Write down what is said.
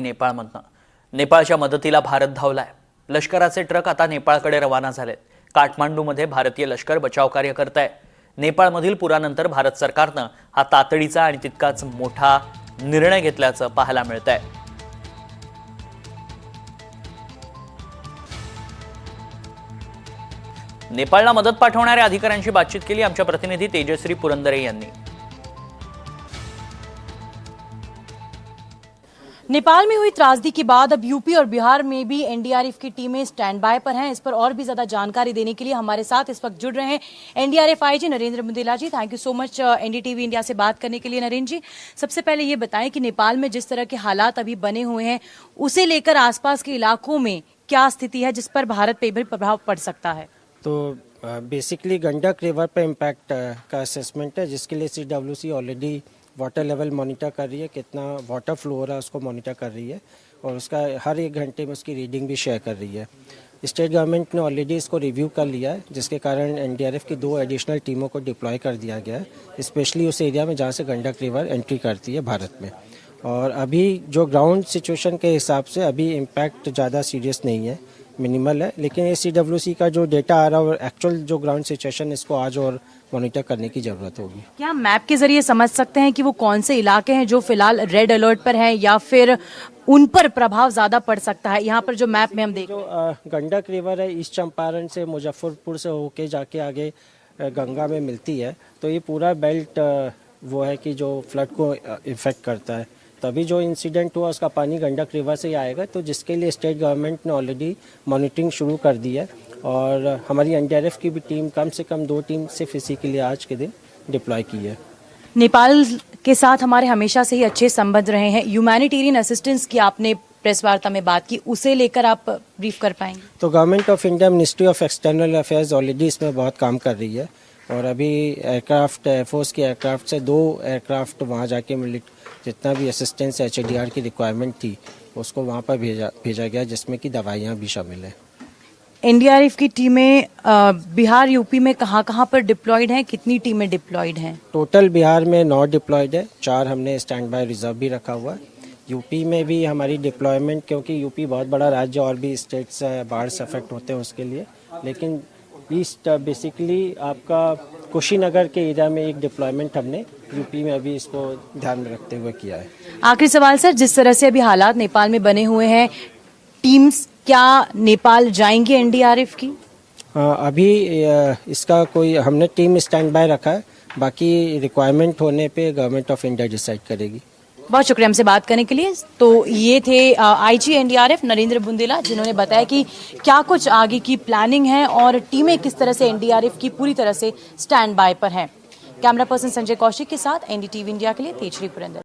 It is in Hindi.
नेपाळमधनं नेपाळच्या मदतीला भारत धावलाय। लष्कराचे ट्रक आता नेपाळकडे रवाना झालेत। काठमांडूमध्ये भारतीय लष्कर बचाव कार्य करतंय। नेपाळमधील पुरानंतर भारत सरकारनं हा तातडीचा आणि तितकाच मोठा निर्णय घेतल्याचं पाहायला मिळतंय। नेपाळला मदत पाठवणाऱ्या अधिकाऱ्यांशी बातचीत केली आमच्या प्रतिनिधी तेजश्री पुरंदरे यांनी। नेपाल में हुई त्रासदी के बाद अब यूपी और बिहार में भी एनडीआरएफ की टीमें स्टैंड बाय पर हैं। इस पर और भी ज्यादा जानकारी देने के लिए हमारे साथ इस वक्त जुड़ रहे हैं NDRF IG Narendra Bundela ji. Thank you so much NDTV India से बात करने के लिए। नरेंद्र जी, सबसे पहले ये बताएं कि नेपाल में जिस तरह के हालात अभी बने हुए हैं उसे लेकर आसपास के इलाकों में क्या स्थिति है जिस पर भारत पे भी प्रभाव पड़ सकता है? तो बेसिकली गंडक रिवर पे इम्पैक्ट का असेसमेंट है, जिसके लिए CWC already water level monitor कर रही है, कितना वाटर फ्लो हो रहा है उसको मॉनिटर कर रही है और उसका हर एक घंटे में उसकी रीडिंग भी शेयर कर रही है। स्टेट गवर्नमेंट ने ऑलरेडी इसको रिव्यू कर लिया है, जिसके कारण एनडीआरएफ की 2 एडिशनल टीमों को डिप्लॉय कर दिया गया है, स्पेशली उस एरिया में जहाँ से गंडक रिवर एंट्री करती है भारत में। और अभी जो ग्राउंड सिचुएशन के हिसाब से अभी इम्पैक्ट ज़्यादा सीरियस नहीं है, मिनिमल है, लेकिन ये CWC का जो डेटा आ रहा है और एक्चुअल जो ग्राउंड सिचुएशन इसको आज और मॉनिटर करने की जरूरत होगी। क्या हम मैप के जरिए समझ सकते हैं कि वो कौन से इलाके हैं जो फिलहाल रेड अलर्ट पर हैं या फिर उन पर प्रभाव ज्यादा पड़ सकता है? यहाँ पर जो मैप में हम देख जो गंडक रिवर है ईस्ट चंपारण से मुजफ्फरपुर से होके जाके आगे गंगा में मिलती है, तो ये पूरा बेल्ट वो है कि जो फ्लड को इफेक्ट करता है। तभी जो इंसिडेंट हुआ उसका पानी गंडक रिवर से ही आएगा, तो जिसके लिए स्टेट गवर्नमेंट ने ऑलरेडी मॉनिटरिंग शुरू कर दी है और हमारी एनडीआरएफ की भी टीम कम से कम 2 टीम सिर्फ इसी के लिए आज के दिन डिप्लॉय की है। नेपाल के साथ हमारे हमेशा से ही अच्छे संबंध रहे हैं। ह्यूमैनिटेरियन असिस्टेंस की आपने प्रेस वार्ता में बात की, उसे लेकर आप ब्रीफ कर पाएंगे? तो government of India ministry of external affairs already इसमें बहुत काम कर रही है और अभी एयरक्राफ्ट एयरफोर्स के एयरक्राफ्ट से 2 एयरक्राफ्ट वहाँ जाके जितना भी असिस्टेंस HADR की रिक्वायरमेंट थी उसको वहाँ पर भेजा गया, जिसमें कि दवाइयाँ भी शामिल हैं। एनडीआरएफ की टीमें बिहार यूपी में कहाँ पर डिप्लॉयड हैं? कितनी टीमें डिप्लॉयड हैं? टोटल बिहार में 9 डिप्लॉयड है, 4 हमने स्टैंड बाय रिजर्व भी रखा हुआ है। यूपी में भी हमारी डिप्लॉयमेंट, क्योंकि यूपी बहुत बड़ा राज्य और भी स्टेट्स बाढ़ से अफेक्ट होते हैं उसके लिए, लेकिन ईस्ट बेसिकली आपका कुशीनगर के एरिया में एक डिप्लॉयमेंट हमने यूपी में अभी इसको ध्यान में रखते हुए किया है। आखिरी सवाल सर, जिस तरह से अभी हालात नेपाल में बने हुए हैं, टीम्स क्या नेपाल जाएंगे एनडीआरएफ की? अभी इसका कोई हमने टीम स्टैंड बाय रखा है, बाकी रिक्वायरमेंट होने पे गवर्नमेंट ऑफ इंडिया डिसाइड करेगी। बहुत शुक्रिया हमसे बात करने के लिए। तो ये थे आईजी एनडीआरएफ नरेंद्र बुंदेला, जिन्होंने बताया कि क्या कुछ आगे की प्लानिंग है और टीमें किस तरह से एनडीआरएफ की पूरी तरह से स्टैंड बाय पर हैं। कैमरा पर्सन संजय कौशिक के साथ एनडीटीवी इंडिया के लिए तेजश्री पुरंदरे।